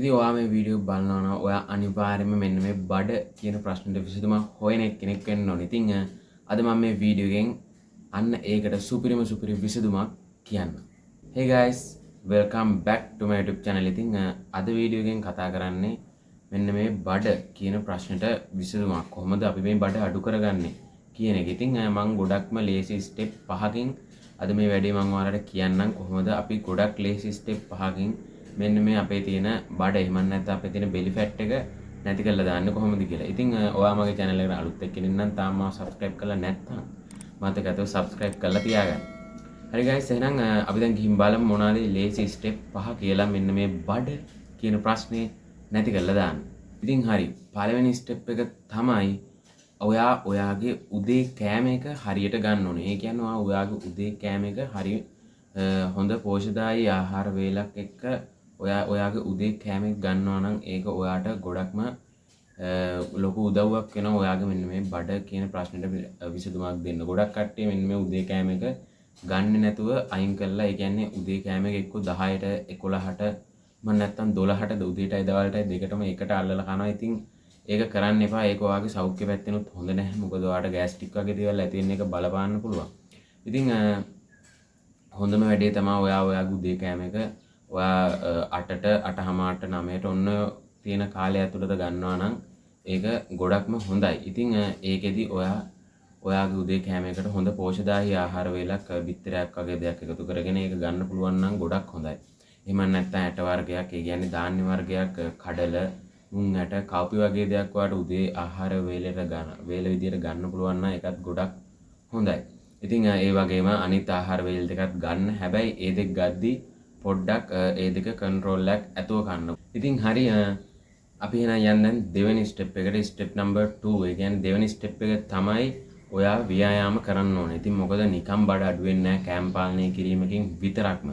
ඉතින් ඔයා මේ වීඩියෝ බලනවා නම් ඔයා අනිවාර්යයෙන්ම මෙන්න මේ බඩ කියන ප්‍රශ්නෙට විසඳුමක් හොයන එක්කෙනෙක් වෙන්න ඕනේ. ඉතින් අද මම මේ වීඩියෝ එකෙන් අන්න ඒකට සුපිරිම විසඳුමක් කියන්න. Hey guys, welcome back to my YouTube channel. ඉතින් අද වීඩියෝ එකෙන් කතා කරන්නේ මෙන්න මේ බඩ කියන ප්‍රශ්නෙට විසඳුමක්. කොහොමද අපි මේ බඩ අඩු කරගන්නේ කියන එක. ඉතින් මම ගොඩක්ම ලේසි ස්ටෙප් 5කින් අද මේ වැඩේ මම ඔයාලට කියන්නම් කොහොමද අපි ගොඩක් ලේසි ස්ටෙප් 5කින් මෙන්න මේ අපේ තියෙන බඩ එහෙම නැත්නම් අපේ තියෙන belly fat එක නැති කරලා දාන්න කොහොමද කියලා. ඉතින් ඔයා මගේ channel එකට අලුත් එක්කෙනෙක් නම් තාම මාව subscribe කරලා නැත්නම් මතකද subscribe කරලා තියාගන්න. හරි guys එහෙනම් අපි දැන් ගිහින් බලමු මොනවාද lazy step 5 කියලා මෙන්න මේ බඩ කියන ප්‍රශ්නේ නැති කරලා දාන්න. ඉතින් හරි පළවෙනි step එක තමයි ඔයාගේ උදේ කෑම එක හරියට ගන්න ඕනේ. ඒ කියන්නේ ඔයාගේ උදේ කෑම එක හරිය හොඳ පෝෂ්‍යදායී ආහාර වේලක් එක්ක ඔයාගේ උදේ කෑම එක ගන්නවා නම් ඒක ඔයාට ගොඩක්ම ලොකු උදව්වක් වෙනවා ඔයාගේ මෙන්න මේ බඩ කියන ප්‍රශ්නෙට විසඳුමක් දෙන්න. ගොඩක් කට්ටිය මෙන්න මේ උදේ කෑම එක ගන්න නැතුව අයින් කරලා ඒ කියන්නේ උදේ කෑම එක එක්ක 10ට 11ට මම නැත්තම් 12ට උදේටයි දවල්ටයි දෙකටම එකට අල්ලලා කනවා. ඉතින් ඒක කරන්න එපා. ඒක ඔයාගේ සෞඛ්‍ය පැත්තෙනුත් හොඳ නැහැ. මොකද ඔයාට ගෑස්ට්‍රික් වගේ දේවල් ඇති වෙන එක බලපාන්න පුළුවන්. ඉතින් හොඳම වැඩේ තමයි ඔයාගේ උදේ කෑම එක ඔයා 8ට 8:00ට 9ට ඔන්න තියෙන කාලය ඇතුළත ගන්නවා නම් ඒක ගොඩක්ම හොඳයි. ඉතින් ඒකෙදි ඔයාගේ උදේ කෑම එකට හොඳ පෝෂ්‍යදායී ආහාර වේලක් බිත්තරයක් වගේ දෙයක් එකතු කරගෙන ඒක ගන්න පුළුවන් නම් ගොඩක් හොඳයි. එහෙම නැත්නම් ඇට වර්ගයක්, ඒ කියන්නේ ධාන්‍ය වර්ගයක්, කඩල, මුං ඇට, කාපි වගේ දේවල් ඔයාලට උදේ ආහාර වේල විදියට ගන්න පුළුවන් නම් ඒකත් ගොඩක් හොඳයි. ඉතින් ඒ වගේම අනිත් ආහාර වේල් දෙකත් ගන්න. හැබැයි ඒ දෙක ගද්දි පොඩ්ඩක් ඒ දෙක කන්ට්‍රෝල් එකක් ඇතුව ගන්න. ඉතින් හරි අපි එහෙනම් යන්න දෙවෙනි ස්ටෙප් එකට. Step number 2. ඒ කියන්නේ දෙවෙනි ස්ටෙප් එක තමයි ඔයා ව්‍යායාම කරන්න ඕනේ. ඉතින් මොකද නිකම් බඩ අඩු වෙන්නේ නැහැ කෑම පාලනය කිරීමකින් විතරක්ම.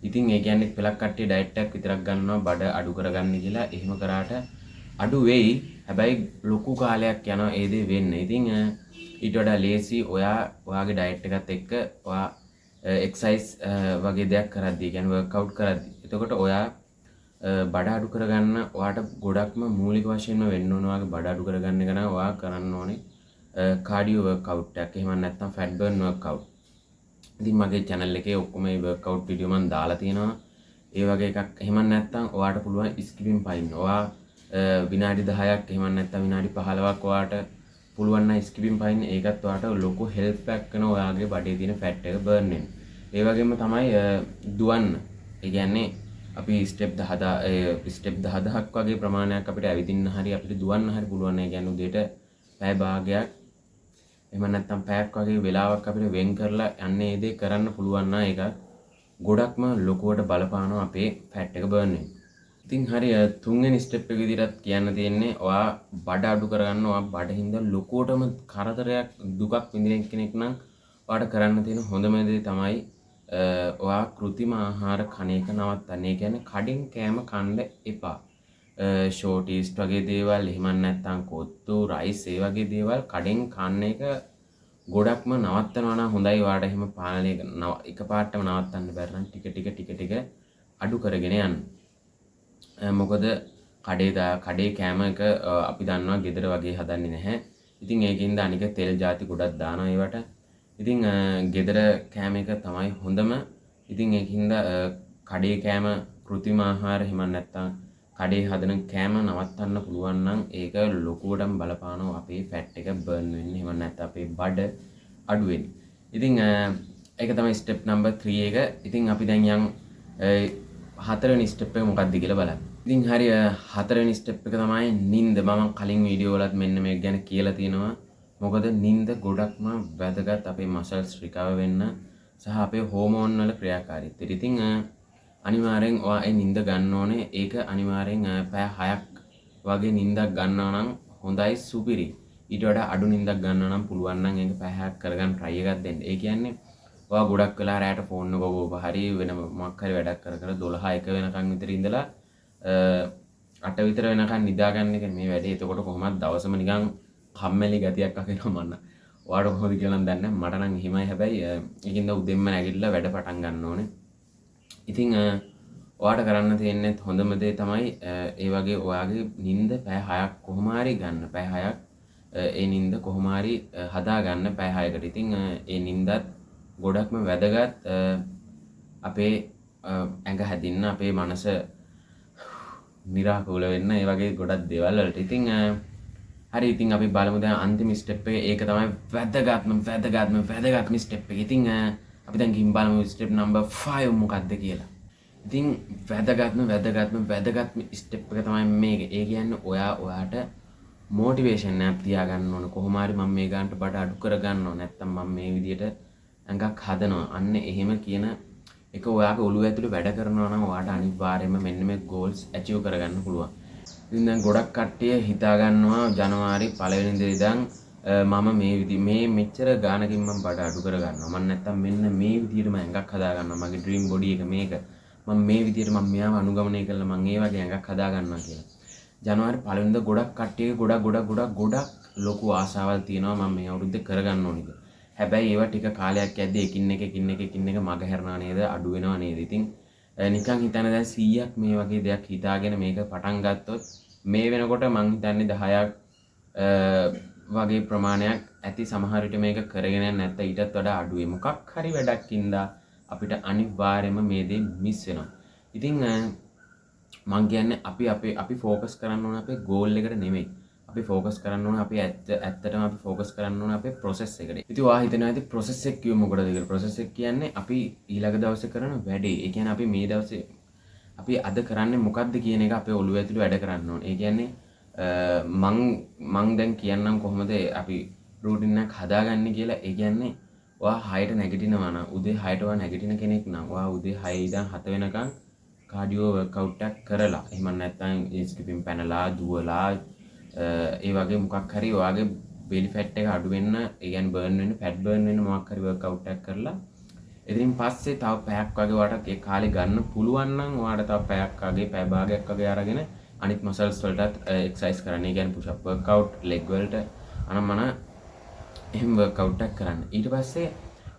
ඉතින් ඒ කියන්නේ පළක් කට්ටිය ඩයට් එකක් විතරක් ගන්නවා බඩ අඩු කරගන්න කියලා. එහෙම කරාට අඩු වෙයි. හැබැයි ලොකු කාලයක් යනවා ඒ දේ වෙන්න. ඉතින් ඊට වඩා ලේසි ඔයාගේ ඩයට් එකත් එක්ක ඔයා එක්සයිස් වගේ දෙයක් කරද්දී කියන්නේ වර්ක්අවුට් කරද්දී. එතකොට ඔයා බඩ අඩු කරගන්න ඔයාට ගොඩක්ම මූලික වශයෙන්ම වෙන්න ඕන ඔයාගේ බඩ අඩු කරගන්න එක නම් ඔයා කරන්න ඕනේ කාඩියෝ වර්ක්අවුට් එකක්. එහෙම නැත්නම් ෆැට් බර්න් වර්ක්අවුට්. ඉතින් මගේ channel එකේ ඔක්කොම මේ වර්ක්අවුට් වීඩියෝ මම දාලා තියෙනවා. ඒ වගේ එකක්. එහෙම නැත්නම් ඔයාට පුළුවන් ස්කිපින් පයින්. ඔයා විනාඩි 10ක් එහෙම නැත්නම් විනාඩි 15ක් ඔයාට පුළුවන් නම් ස්කිපින් පයින්. ඒකත් ඔයාට ලොකු හෙල්ප් එකක් කරනවා ඔයාගේ බඩේ තියෙන ෆැට් එක බර්න් වෙන්න. ඒ වගේම තමයි දුවන්න. ඒ කියන්නේ අපි ස්ටෙප් 10ක් වගේ ප්‍රමාණයක් අපිට ඇවිදින්න හරි අපිට දුවන්න හරි පුළුවන්. ඒ කියන්නේ උදේට පැය භාගයක් එහෙම නැත්නම් පැයක් වගේ වෙලාවක් අපිට වෙන් කරලා යන්නේ ඒ දේ කරන්න පුළුවන් නම් ඒක ගොඩක්ම ලොකුවට බලපානවා අපේ ෆැට් එක බර්න් වෙන්න. ඉතින් හරි තුන්වෙනි ස්ටෙප් එක විදිහට කියන්න තියෙන්නේ ඔයා බඩ අඩු කරගන්න. ඔයා බඩින්ද ලොකුවටම කරදරයක් දුකක් විඳින කෙනෙක් නම් ඔයාට කරන්න තියෙන හොඳම දේ තමයි ඔයා කෘත්‍රිම ආහාර කන එක නවත්තන්න. ඒ කියන්නේ කඩින් කෑම කන්න එපා. ෂෝටිස් වගේ දේවල් එහෙම නැත්නම් කොත්තු රයිස් ඒ වගේ දේවල් කඩෙන් කන්න එක ගොඩක්ම නවත්තනවා නම් හොඳයි. ඔයාට එහෙම පාලනය එකපාරටම නවත්තන්න බැරි නම් ටික ටික අඩු කරගෙන යන්න. මොකද කඩේ කෑම එක අපි දන්නවා ගෙදර වගේ හදන්නේ නැහැ. ඉතින් ඒකින්ද අනික තෙල් ಜಾති ගොඩක් දානවා ඒවට. ඉතින් ගෙදර කෑම එක තමයි හොඳම. ඉතින් ඒකින්ද කඩේ කෑම කෘත්‍රිම ආහාර එහෙම නැත්නම් කඩේ හදන කෑම නවත්තන්න පුළුවන් නම් ඒක ලොකුවටම බලපානවා අපේ ෆැට් එක බර්න් වෙන්න. එහෙම නැත්නම් අපේ බඩ අඩු වෙන්න. ඉතින් ඒක තමයි ස්ටෙප් නම්බර් 3 එක. ඉතින් අපි දැන් යන් හතරවෙනි ස්ටෙප් එක මොකක්ද කියලා බලන්න. ඉතින් හරි හතරවෙනි ස්ටෙප් එක තමයි නිින්ද. මම කලින් වීඩියෝ වලත් මෙන්න මේක ගැන කියලා තියෙනවා. මොකද නිින්ද ගොඩක්ම වැදගත් අපේ මසල්ස් රිකවර් වෙන්න සහ අපේ හෝමෝන් වල ක්‍රියාකාරීත්වයට. ඉතින් අනිවාර්යෙන් ඔයා ඒ නිින්ද ගන්න ඕනේ. ඒක අනිවාර්යෙන් පැය 6ක් වගේ නිින්දක් ගන්නවා නම් හොඳයි සුපිරි. ඊට වඩා අඩු නිින්දක් ගන්නවා නම් පුළුවන් නම් ඒක පැය 6ක් කරගන්න try එකක් දෙන්න. ඒ කියන්නේ ඔයා ගොඩක් වෙලා රැයට ෆෝන් එක ගෝව හරි වෙන මොකක් හරි වැඩක් කර 12 1 වෙනකන් විතර ඉඳලා 8 විතර වෙනකන් නිදාගන්න එක මේ වැඩේ. එතකොට කොහොමද දවසම නිකන් කම්මැලි ගතියක් අකේනවා මන්න. ඔයාට කොහොමද කියලා නම් දන්නේ නැහැ. මට නම් එහෙමයි. හැබැයි ඒකින්ද උදෙන්ම නැගිටලා වැඩ පටන් ගන්න ඕනේ. ඉතින් ඔයාට කරන්න තියෙන්නේ හොඳම දේ තමයි ඒ වගේ ඔයාගේ නිින්ද පැය 6ක් කොහොම හරි ගන්න. පැය 6ක් ඒ නිින්ද කොහොම හරි හදා ගන්න පැය 6කට. ඉතින් ඒ නිින්දත් ගොඩක්ම වැදගත් අපේ ඇඟ හැදින්න, අපේ මනස නිරාකූල වෙන්න, ඒ වගේ ගොඩක් දේවල් වලට. ඉතින් හරි ඉතින් අපි බලමු දැන් අන්තිම ස්ටෙප් එක. ඒක තමයි වැදගත්ම ස්ටෙප් එක. ඉතින් අපි දැන් ගිහින් බලමු ස්ටෙප් නම්බර් 5 මොකක්ද කියලා. ඉතින් වැදගත්ම ස්ටෙප් එක තමයි මේක. ඒ කියන්නේ ඔයාට මොටිවේෂන් එකක් තියාගන්න ඕන. කොහොම හරි මම මේ ගන්නට බඩ අඩු කරගන්න ඕන. නැත්තම් මම මේ විදියට ඇඟක් හදනවා. අන්න එහෙම කියන එක ඔයාගේ ඔළුව ඇතුලේ වැඩ කරනවා නම් ඔයාට අනිවාර්යයෙන්ම මෙන්න මේ goals achieve කරගන්න පුළුවන්. ඉතින් දැන් ගොඩක් කට්ටිය හිතා ගන්නවා ජනවාරි 1 වෙනිදා ඉඳන් මම මේ මෙච්චර ගානකින් මම බඩ අඩු කරගන්නවා. මම නැත්තම් මෙන්න මේ විදියට මම ඇඟක් හදා ගන්නවා. මගේ ඩ්‍රීම් බොඩි එක මේක. මම මේ විදියට මම මෙයාව අනුගමනය කරලා මම ඒ වගේ ඇඟක් හදා ගන්නවා කියලා. ජනවාරි 1 වෙනිදා ගොඩක් කට්ටියගේ ගොඩක් ලොකු ආසාවල් තියෙනවා මම මේ අවුරුද්දේ කරගන්න ඕනිද. හැබැයි ඒවා ටික කාලයක් යද්දී එකින් එක මග හැරෙනවා නේද, අඩු වෙනවා නේද. ඉතින් නිකන් හිතන්න දැන් 100ක් මේ වගේ දෙයක් හිතාගෙන මේක පටන් ගත්තොත් මේ වෙනකොට මං හිතන්නේ 10ක් වගේ ප්‍රමාණයක් ඇති. සමහර විට මේක කරගෙන යන්න නැත්නම් ඊටත් වඩා අඩුයි. මොකක් හරි වැඩක්ින්දා අපිට අනිවාර්යයෙන්ම මේ දේ මිස් වෙනවා. ඉතින් මං කියන්නේ අපි ફોකස් කරන්න ඕන අපේ ගෝල් එකට නෙමෙයි. අපි ફોකස් කරන්න ඕන අපි ඇත්තටම අපි ફોකස් කරන්න ඕන අපේ process එකට. ඉතින් ඔයා හිතනවා ඉතින් process එක කිව්ව මොකටද කියලා. process එක කියන්නේ අපි ඊළඟ දවසේ කරන වැඩේ. ඒ කියන්නේ අපි මේ දවසේ අපි අද කරන්නේ මොකද්ද කියන එක අපේ ඔළුව ඇතුලේ වැඩ කරන්න ඕන. ඒ කියන්නේ මං දැන් කියන්නම් කොහොමද අපි රූටින් එකක් හදාගන්නේ කියලා. ඒ කියන්නේ ඔයා 6ට නැගිටිනවා නම් උදේ 6ට ඔයා නැගිටින කෙනෙක් නම් ඔයා උදේ 6 ඉඳන් 7 වෙනකන් කාඩියෝ වර්ක්අවුට් එකක් කරලා එහෙම නැත්නම් ස්කිපින් පැනලා දුවලා ඒ වගේ මොකක් හරි ඔයාගේ බෙලි ෆැට් එක අඩු වෙන්න, ඒ කියන්නේ බර්න් වෙන්න, ෆැට් බර්න් වෙන්න මොකක් හරි වර්ක්අවුට් එකක් කරලා ඉතින් පස්සේ තව පැයක් වගේ ඔයාට ඒ කාලේ ගන්න පුළුවන් නම් ඔයාට තව පැයක් වගේ පැය භාගයක් වගේ අරගෙන අනිත් මසල්ස් වලටත් එක්සර්සයිස් කරන්න. ඒ කියන්නේ පුෂ් අප් වර්ක්අවුට්, ලෙග් වලට අනම්මන එහෙම වර්ක්අවුට් එකක් කරන්න. ඊට පස්සේ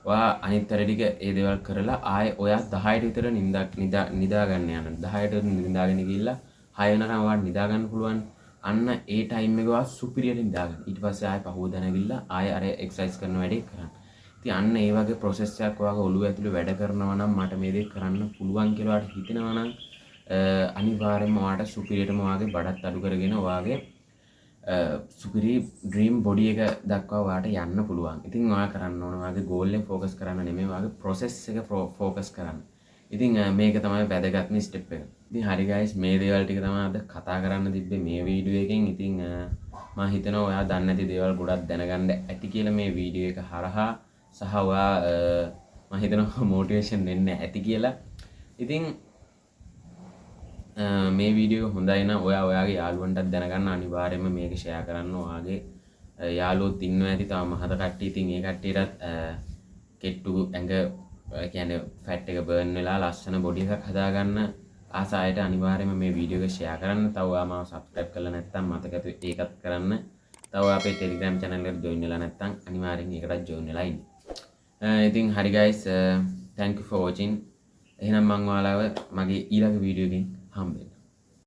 ඔයා අනිත් වැඩ ටික ඒ දේවල් කරලා ආයේ ඔයා 10ට විතර නිදා ගන්න යනවා. 10ට නිදාගෙන ගිහිල්ලා 6 වෙනකම් ඔයාට නිදා ගන්න පුළුවන්. අන්න ඒ ටයිම් එක ඔයා සුපිරියර්ලි නිදාගන්න. ඊට පස්සේ ආයේ පහුවදා නැගිටලා ආයේ අර එක්සර්සයිස් කරන වැඩේ කරන්න. ඉතින් අන්න ඒ වගේ ප්‍රොසෙස් එකක් ඔයාගේ ඔළුව ඇතුලේ වැඩ කරනවා නම් මට මේ දේ කරන්න පුළුවන් කියලා ඔයාට හිතෙනවා නම් අනිවාර්යයෙන්ම ඔයාට සුපිරියර්ටම ඔයාගේ බඩත් අඩු කරගෙන ඔයාගේ සුපිරි ඩ්‍රීම් බොඩි එක දක්වා ඔයාට යන්න පුළුවන්. ඉතින් ඔයා කරන්න ඕන ඔයාගේ ගෝල් එක ફોකස් කරන්න නෙමෙයි ඔයාගේ ප්‍රොසෙස් එක ફોකස් කරන්න. ඉතින් මේක තමයි වැදගත්ම ස්ටෙප් එක. ඉතින් හරි ගයිස්, මේ දේවල් ටික තමයි අද කතා කරන්න තිබ්බේ මේ වීඩියෝ එකෙන්. ඉතින් මම හිතනවා ඔයා දන්නේ නැති දේවල් ගොඩක් දැනගන්න ඇති කියලා මේ වීඩියෝ එක හරහා, සහ ඔයා මම හිතනවා මොටිවේෂන් වෙන්න ඇති කියලා. ඉතින් මේ වීඩියෝ හොඳයි නම් ඔයා ඔයාගේ යාළුවන්ටත් දැනගන්න අනිවාර්යයෙන්ම මේක ෂෙයා කරන්න. ඔයාගේ යාළුවොත් ඉන්නවා ඇති තව මහත කට්ටිය. ඉතින් ඒ කට්ටියටත් කෙට්ටු ඇඟ කියන්නේ ෆැට් එක බර්න් වෙලා ලස්සන බොඩි එකක් හදාගන්න ආස අයට අනිවාර්යයෙන්ම මේ වීඩියෝ එක ෂෙයා කරන්න. තව ඔයා මාව සබ්ස්ක්‍රයිබ් කරලා නැත්නම් මතක ඇති ඒකත් කරන්න. තව අපේ ටෙලිග්‍රෑම් channel එකට join වෙලා නැත්නම් අනිවාර්යෙන් ඒකටත් join වෙලා ඉන්න. ඉතින් හරි guys, thank you for watching. එහෙනම් මම ඔයාලව මගේ ඊළඟ වීඩියෝ එකෙන් හම්බෙන්න.